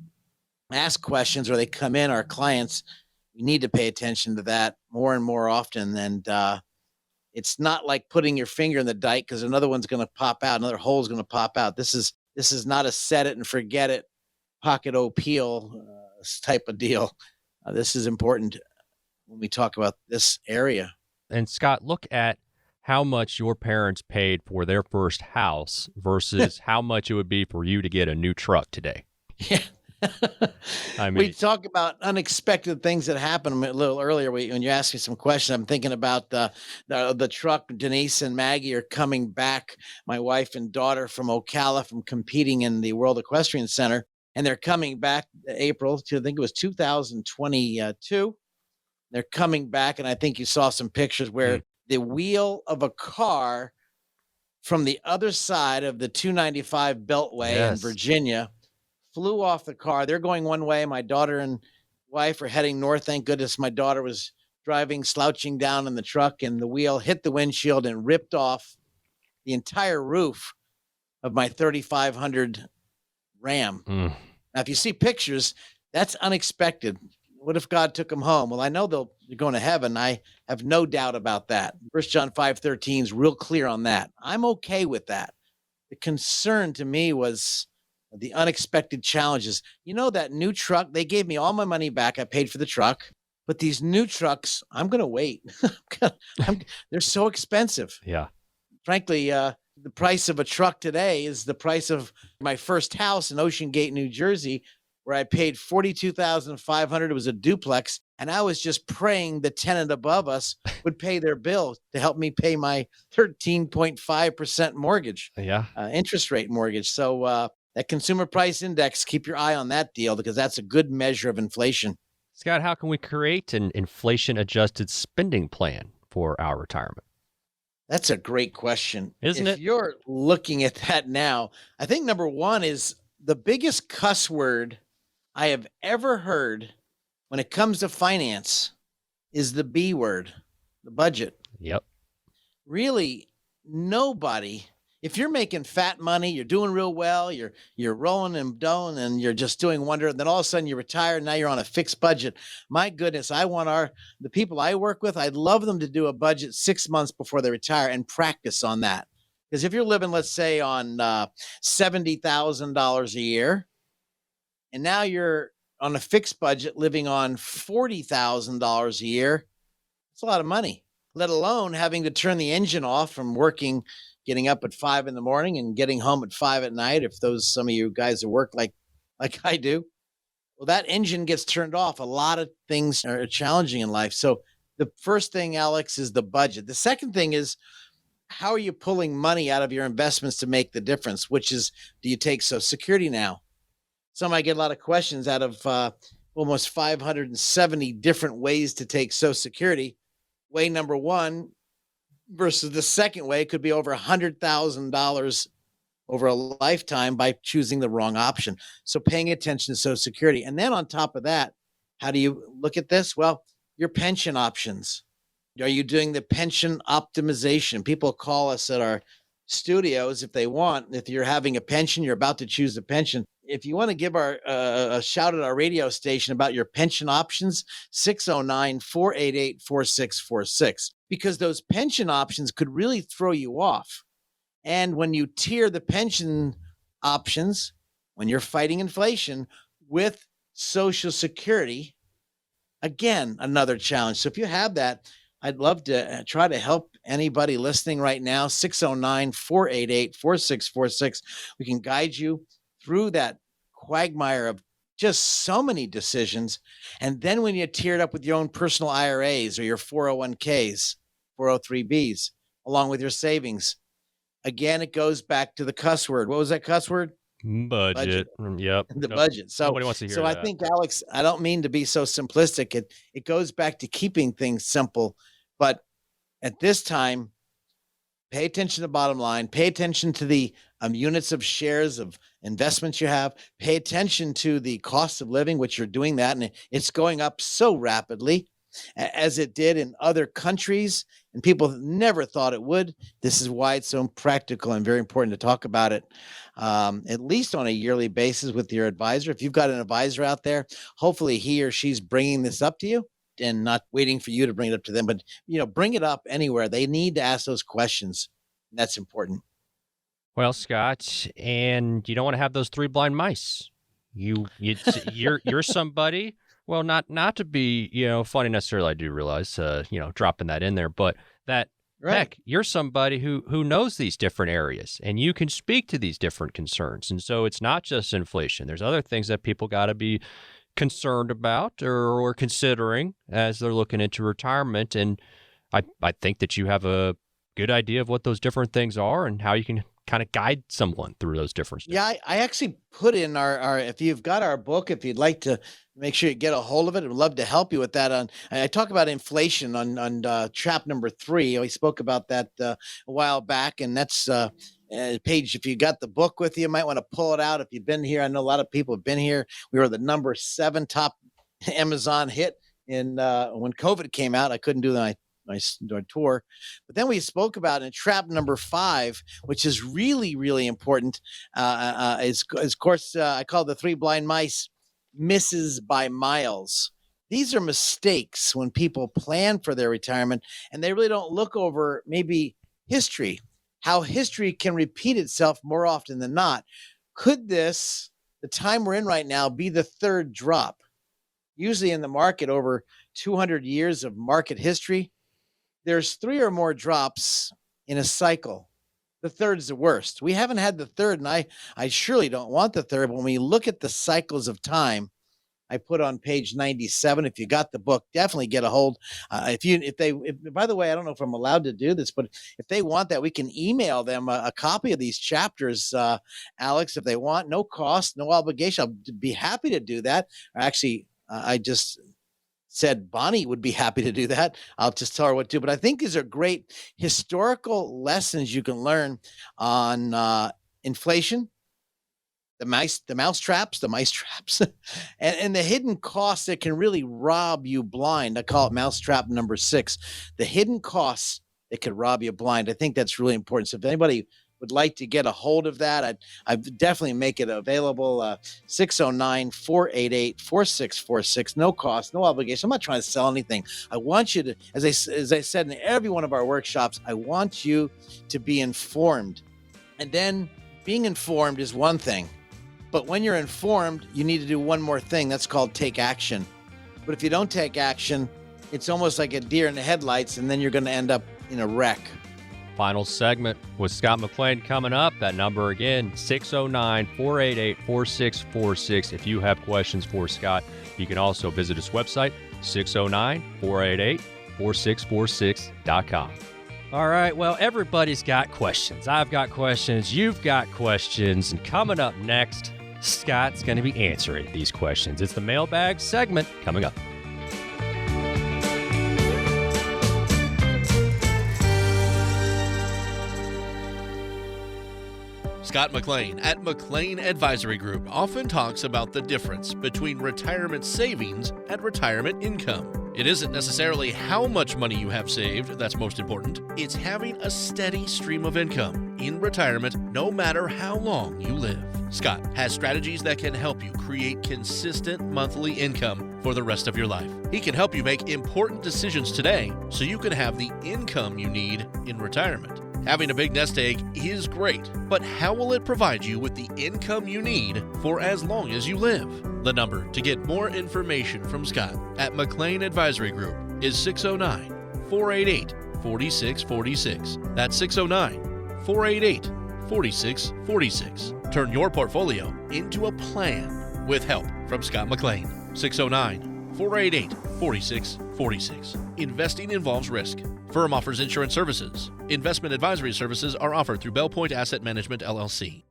ask questions, or they come in, our clients, we need to pay attention to that more and more often. And it's not like putting your finger in the dike because another one's going to pop out, another hole is going to pop out. This is not a set it and forget it, pocket peel type of deal. This is important when we talk about this area. And Scott, look at how much your parents paid for their first house versus how much it would be for you to get a new truck today. Yeah. I mean, we talk about unexpected things that happen a little earlier. When you asked me some questions, I'm thinking about the truck. Denise and Maggie are coming back, my wife and daughter, from Ocala, from competing in the World Equestrian Center. And they're coming back April I think it was 2022. They're coming back. And I think you saw some pictures where the wheel of a car from the other side of the 295 Beltway in Virginia flew off the car. They're going one way. My daughter and wife are heading north. Thank goodness my daughter was driving, slouching down in the truck, and the wheel hit the windshield and ripped off the entire roof of my 3500 Ram. Now, if you see pictures, that's unexpected. What if God took them home? Well, I know they're going to heaven. I have no doubt about that. 1 John 5:13 is real clear on that. I'm okay with that. The concern to me was the unexpected challenges. You know, that new truck, they gave me all my money back. I paid for the truck, but these new trucks, I'm going to wait. They're so expensive. Yeah. Frankly, the price of a truck today is the price of my first house in Ocean Gate, New Jersey, where I paid $42,500. It was a duplex. And I was just praying the tenant above us would pay their bill to help me pay my 13.5% mortgage, interest rate mortgage. So, that consumer price index, keep your eye on that deal because that's a good measure of inflation. Scott, how can we create an inflation-adjusted spending plan for our retirement? That's a great question. Isn't it? If you're looking at that now, I think number one is the biggest cuss word I have ever heard when it comes to finance is the B word, the budget. Yep. Really, nobody... If you're making fat money, you're doing real well, you're rolling and doing, and you're just doing wonder, and then all of a sudden you retire, and now you're on a fixed budget. My goodness, I want the people I work with, I'd love them to do a budget 6 months before they retire and practice on that. Because if you're living, let's say, on $70,000 a year, and now you're on a fixed budget living on $40,000 a year, it's a lot of money, let alone having to turn the engine off from working, getting up at 5 a.m. and getting home at 5 p.m. If some of you guys that work like I do, well, that engine gets turned off. A lot of things are challenging in life. So the first thing, Alex, is the budget. The second thing is, how are you pulling money out of your investments to make the difference? Which is, do you take Social Security now? Some I get a lot of questions out of almost 570 different ways to take Social Security. Way number one versus the second way could be over $100,000 over a lifetime by choosing the wrong option. So paying attention to Social Security. And then on top of that, how do you look at this? Well, your pension options. Are you doing the pension optimization? People call us at our studios if they want. If you're having a pension, you're about to choose a pension. if you want to give a shout at our radio station about your pension options, 609-488-4646, because those pension options could really throw you off. And when you tier the pension options, when you're fighting inflation with Social Security, again, another challenge. So if you have that, I'd love to try to help anybody listening right now, 609-488-4646. We can guide you through that quagmire of just so many decisions. And then when you tier it up with your own personal IRAs or your 401ks, 403bs, along with your savings, again, it goes back to the cuss word. What was that cuss word? Budget. Yep. The budget. So nobody wants to hear that. I think, Alex, I don't mean to be so simplistic. It goes back to keeping things simple. But at this time, pay attention to the bottom line. Pay attention to the units of shares of investments you have. Pay attention to the cost of living, which you're doing that. And it's going up so rapidly as it did in other countries. And people never thought it would. This is why it's so practical and very important to talk about it, at least on a yearly basis with your advisor. If you've got an advisor out there, hopefully he or she's bringing this up to you and not waiting for you to bring it up to them. But, bring it up anywhere. They need to ask those questions. That's important. Well, Scott, and you don't want to have those three blind mice. You're somebody. Well, not to be, funny necessarily. I do realize, dropping that in there, but that right. Heck, you're somebody who knows these different areas, and you can speak to these different concerns. And so it's not just inflation. There's other things that people got to be concerned about or considering as they're looking into retirement. And I think that you have a good idea of what those different things are and how you can kind of guide someone through those different steps. Yeah, I actually put in our if you've got our book, if you'd like to make sure you get a hold of it, I'd love to help you with that. I talk about inflation on trap number 3. We spoke about that a while back, and that's page. If you got the book with you might want to pull it out. If you've been here, I know a lot of people have been here. We were the number 7 top Amazon hit in when COVID came out. I couldn't do my tour. But then we spoke about in trap number 5, which is really, really important, is of course, I call the 3 blind mice misses by miles. These are mistakes when people plan for their retirement and they really don't look over maybe history, how history can repeat itself more often than not. Could this, the time we're in right now, be the 3rd drop? Usually in the market, over 200 years of market history, there's 3 or more drops in a cycle. The 3rd's the worst. We haven't had the 3rd, and I surely don't want the 3rd. But when we look at the cycles of time, I put on page 97. If you got the book, definitely get a hold. By the way, I don't know if I'm allowed to do this, but if they want that, we can email them a copy of these chapters, Alex, if they want. No cost, no obligation. I'll be happy to do that. Actually, I just said Bonnie would be happy to do that. I'll just tell her what to do. But I think these are great historical lessons you can learn on inflation, the mice traps, and the hidden costs that can really rob you blind. I call it mousetrap number 6, the hidden costs that could rob you blind. I think that's really important. So if anybody would like to get a hold of that, I'd definitely make it available. 609-488-4646. No cost, no obligation. I'm not trying to sell anything. I want you to, as I said in every one of our workshops, I want you to be informed. And then being informed is one thing. But when you're informed, you need to do one more thing. That's called take action. But if you don't take action, it's almost like a deer in the headlights, and then you're going to end up in a wreck. Final segment with Scott McLean coming up. That number again, 609-488-4646. If you have questions for Scott, you can also visit his website, 609-488-4646.com. All right, well, everybody's got questions. I've got questions. You've got questions. And coming up next, Scott's going to be answering these questions. It's the mailbag segment coming up. Scott McLean at McLean Advisory Group often talks about the difference between retirement savings and retirement income. It isn't necessarily how much money you have saved that's most important. It's having a steady stream of income in retirement no matter how long you live. Scott has strategies that can help you create consistent monthly income for the rest of your life. He can help you make important decisions today so you can have the income you need in retirement. Having a big nest egg is great, but how will it provide you with the income you need for as long as you live? The number to get more information from Scott at McLean Advisory Group is 609-488-4646. That's 609-488-4646. Turn your portfolio into a plan with help from Scott McLean. 609-488-4646. Investing involves risk. Firm offers insurance services. Investment advisory services are offered through Bell Point Asset Management, LLC.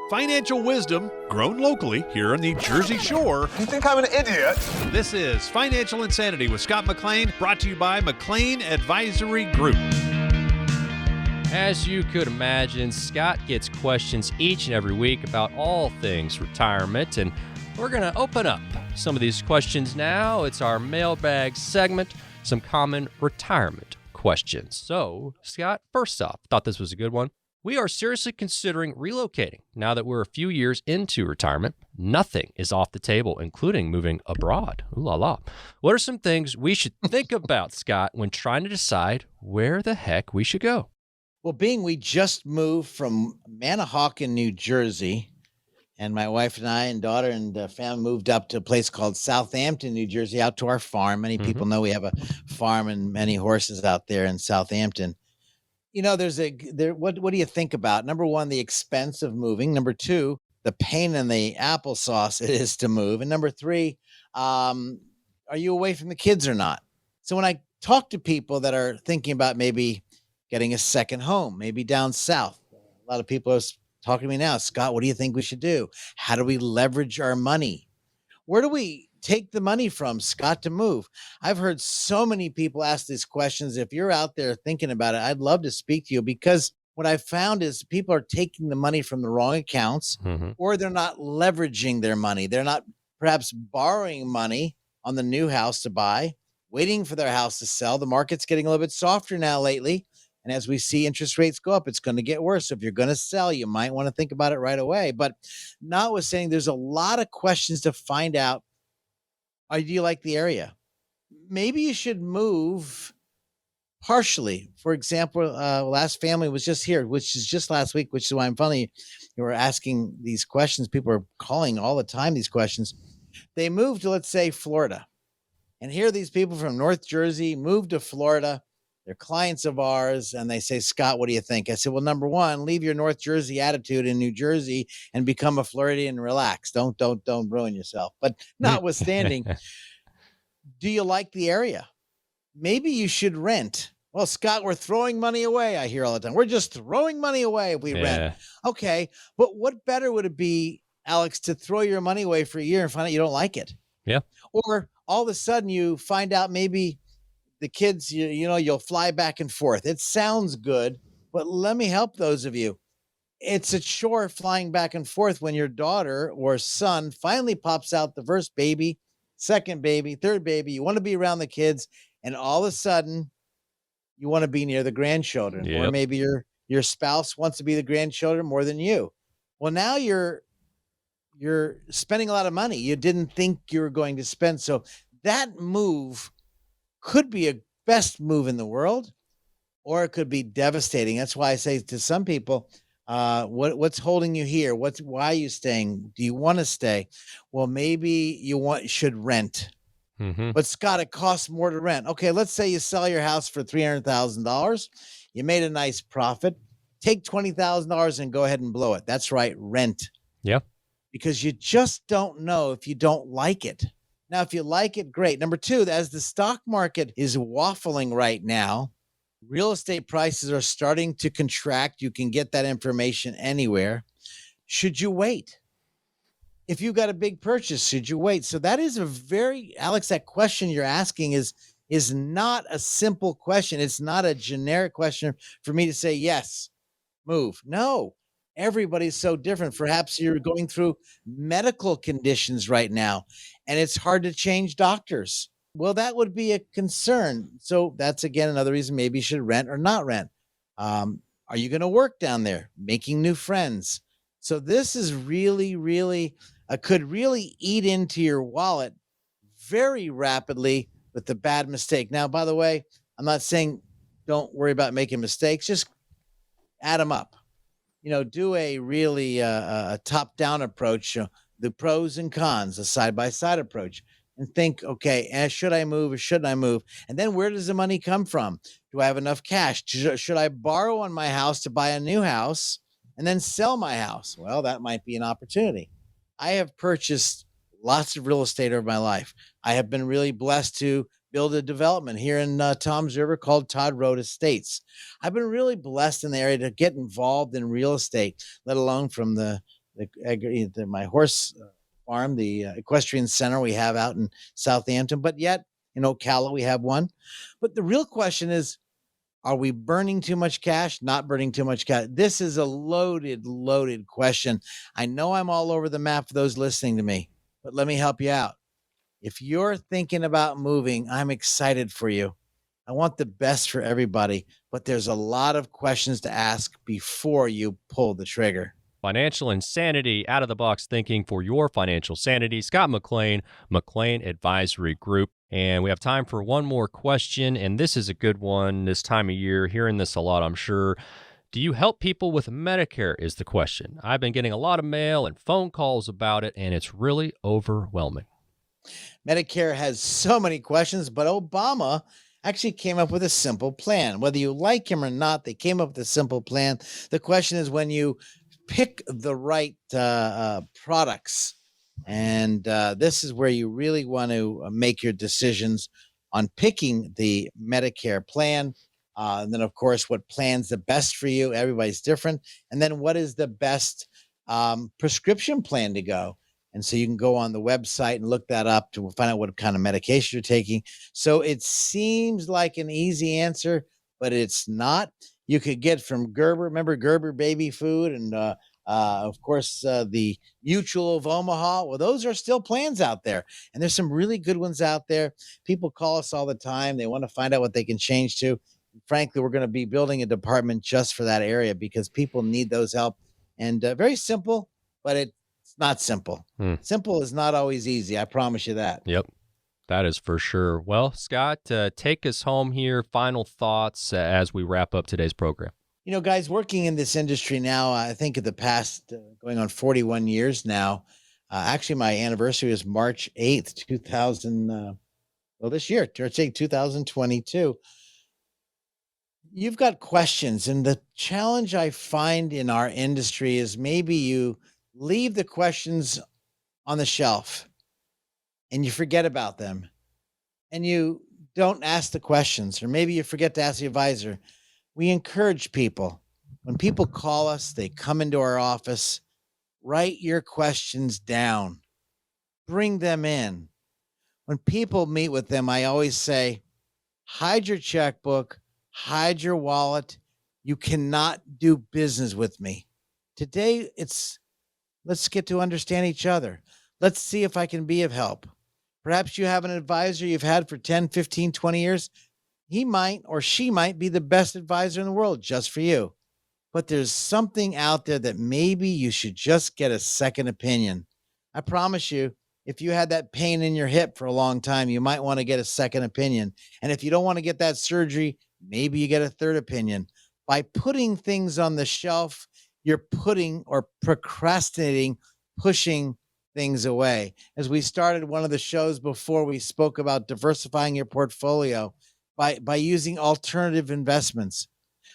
Financial wisdom grown locally here on the Jersey Shore. You think I'm an idiot? This is Financial Insanity with Scott McLean, brought to you by McLean Advisory Group. As you could imagine, Scott gets questions each and every week about all things retirement, and we're going to open up some of these questions now. It's our mailbag segment, some common retirement questions. So, Scott, first off, thought this was a good one. We are seriously considering relocating now that we're a few years into retirement. Nothing is off the table, including moving abroad. Ooh la la. What are some things we should think about, Scott, when trying to decide where the heck we should go? Well, being we just moved from Manahawkin, New Jersey, and my wife and I and daughter and family moved up to a place called Southampton, New Jersey, out to our farm. Many people know we have a farm and many horses out there in Southampton. You know, what do you think about? Number one, the expense of moving. Number two, the pain in the applesauce it is to move. And number three, are you away from the kids or not? So when I talk to people that are thinking about maybe getting a second home, maybe down south, a lot of people are talking to me now, Scott, what do you think we should do? How do we leverage our money? Where do we take the money from, Scott, to move? I've heard so many people ask these questions. If you're out there thinking about it, I'd love to speak to you, because what I found is people are taking the money from the wrong accounts, or they're not leveraging their money. They're not perhaps borrowing money on the new house to buy, waiting for their house to sell. The market's getting a little bit softer now lately. And as we see interest rates go up, it's going to get worse. So if you're going to sell, you might want to think about it right away. But notwithstanding, there's a lot of questions to find out. Do you like the area? Maybe you should move partially. For example, last family was just here, which is just last week, which is why I'm funny. You were asking these questions. People are calling all the time, these questions. They moved to, let's say, Florida. And here are these people from North Jersey moved to Florida. They're clients of ours, and they say, Scott, what do you think? I said, well, number one, leave your North Jersey attitude in New Jersey and become a Floridian and relax. Don't ruin yourself. But notwithstanding, do you like the area? Maybe you should rent. Well, Scott, we're throwing money away. I hear all the time. We're just throwing money away if we rent. Okay, but what better would it be, Alex, to throw your money away for a year and find out you don't like it? Yeah. Or all of a sudden you find out maybe the kids, you'll fly back and forth. It sounds good, but let me help those of you. It's a chore flying back and forth when your daughter or son finally pops out the first baby, second baby, third baby. You want to be around the kids, and all of a sudden you want to be near the grandchildren. Or maybe your spouse wants to be the grandchildren more than you. Well, now you're spending a lot of money you didn't think you were going to spend. So that move could be a best move in the world, or it could be devastating. That's why I say to some people, what's holding you here? Why are you staying? Do you want to stay? Well, maybe you should rent. But Scott, it costs more to rent. Okay, let's say you sell your house for $300,000. You made a nice profit. Take $20,000 and go ahead and blow it. That's right, rent. Yeah. Because you just don't know if you don't like it. Now, if you like it, great. Number two, as the stock market is waffling right now, real estate prices are starting to contract. You can get that information anywhere. Should you wait? If you got a big purchase, should you wait? So that is Alex, that question you're asking is not a simple question. It's not a generic question for me to say, yes, move. No. Everybody's so different. Perhaps you're going through medical conditions right now, and it's hard to change doctors. Well, that would be a concern. So that's, again, another reason maybe you should rent or not rent. Are you going to work down there, making new friends? So this is really could really eat into your wallet very rapidly with the bad mistake. Now, by the way, I'm not saying don't worry about making mistakes. Just add them up. Do a really a top-down approach, the pros and cons, a side-by-side approach, and think, okay, should I move or shouldn't I move? And then where does the money come from? Do I have enough cash? Should I borrow on my house to buy a new house and then sell my house? Well, that might be an opportunity. I have purchased lots of real estate over my life. I have been really blessed to build a development here in Toms River called Todd Road Estates. I've been really blessed in the area to get involved in real estate, let alone from my horse farm, the equestrian center we have out in Southampton, but yet in Ocala we have one. But the real question is, are we burning too much cash, not burning too much cash? This is a loaded question. I know I'm all over the map for those listening to me, but let me help you out. If you're thinking about moving, I'm excited for you. I want the best for everybody, but there's a lot of questions to ask before you pull the trigger. Financial insanity, out of the box thinking for your financial sanity. Scott McLean, McLean Advisory Group. And we have time for one more question, and this is a good one this time of year. Hearing this a lot, I'm sure. Do you help people with Medicare is the question. I've been getting a lot of mail and phone calls about it, and it's really overwhelming. Medicare has so many questions, but Obama actually came up with a simple plan. Whether you like him or not, they came up with a simple plan. The question is, when you pick the right products, and this is where you really want to make your decisions on picking the Medicare plan. And then, of course, what plan's the best for you? Everybody's different. And then what is the best prescription plan to go? And so you can go on the website and look that up to find out what kind of medication you're taking. So it seems like an easy answer, but it's not. You could get from Gerber, remember Gerber baby food, and of course, the Mutual of Omaha. Well, those are still plans out there. And there's some really good ones out there. People call us all the time. They want to find out what they can change to. And frankly, we're going to be building a department just for that area because people need those help. And very simple, but it's not simple. Simple is not always easy. I promise you that. Yep. That is for sure. Well, Scott, take us home here. Final thoughts as we wrap up today's program. Guys, working in this industry now, I think of the past going on 41 years now. Actually, my anniversary is March 8th, 2022. You've got questions, and the challenge I find in our industry is maybe you leave the questions on the shelf and you forget about them and you don't ask the questions, or maybe you forget to ask the advisor. We encourage people, when people call us, they come into our office, write your questions down, bring them in. When people meet with them, I always say, hide your checkbook, hide your wallet. You cannot do business with me. Today, let's get to understand each other. Let's see if I can be of help. Perhaps you have an advisor you've had for 10, 15, 20 years. He might or she might be the best advisor in the world just for you. But there's something out there that maybe you should just get a second opinion. I promise you, if you had that pain in your hip for a long time, you might want to get a second opinion. And if you don't want to get that surgery, maybe you get a third opinion. By putting things on the shelf, you're putting or procrastinating, pushing things away. As we started one of the shows before, we spoke about diversifying your portfolio by using alternative investments,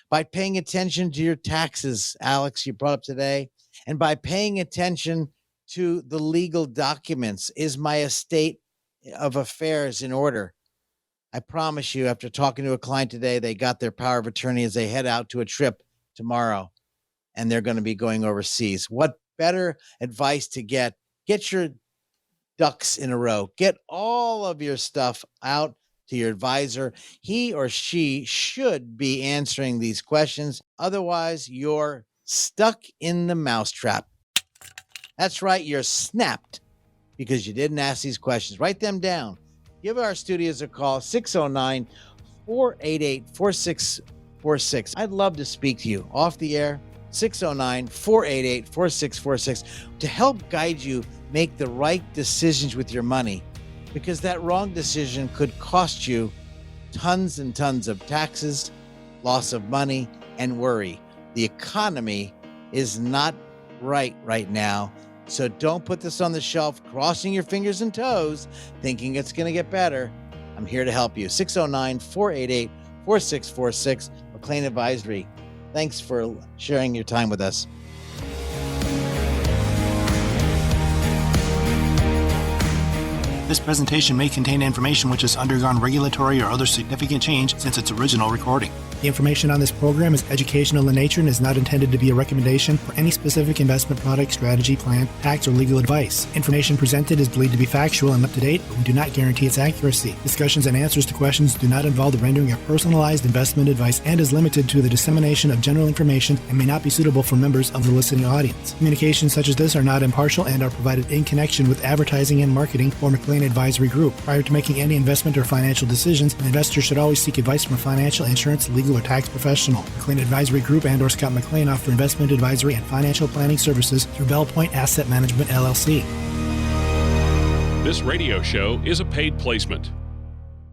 by paying attention to your taxes, Alex, you brought up today, and by paying attention to the legal documents. Is my estate of affairs in order? I promise you, after talking to a client today, they got their power of attorney as they head out to a trip tomorrow, and they're going to be going overseas. What better advice to get? Get your ducks in a row. Get all of your stuff out to your advisor. He or she should be answering these questions. Otherwise, you're stuck in the mousetrap. That's right, you're snapped because you didn't ask these questions. Write them down. Give our studios a call, 609-488-4646. I'd love to speak to you off the air 609-488-4646 to help guide you make the right decisions with your money, because that wrong decision could cost you tons and tons of taxes, loss of money, and worry. The economy is not right now. So don't put this on the shelf, crossing your fingers and toes, thinking it's going to get better. I'm here to help you. 609-488-4646, McLean Advisory. Thanks for sharing your time with us. This presentation may contain information which has undergone regulatory or other significant change since its original recording. The information on this program is educational in nature and is not intended to be a recommendation for any specific investment product, strategy, plan, tax, or legal advice. Information presented is believed to be factual and up to date, but we do not guarantee its accuracy. Discussions and answers to questions do not involve the rendering of personalized investment advice and is limited to the dissemination of general information and may not be suitable for members of the listening audience. Communications such as this are not impartial and are provided in connection with advertising and marketing for McLean Advisory Group. Prior to making any investment or financial decisions, an investor should always seek advice from a financial, insurance, legal, or tax professional. McLean Advisory Group and or Scott McLean offer investment advisory and financial planning services through Bell Point Asset Management, LLC. This radio show is a paid placement.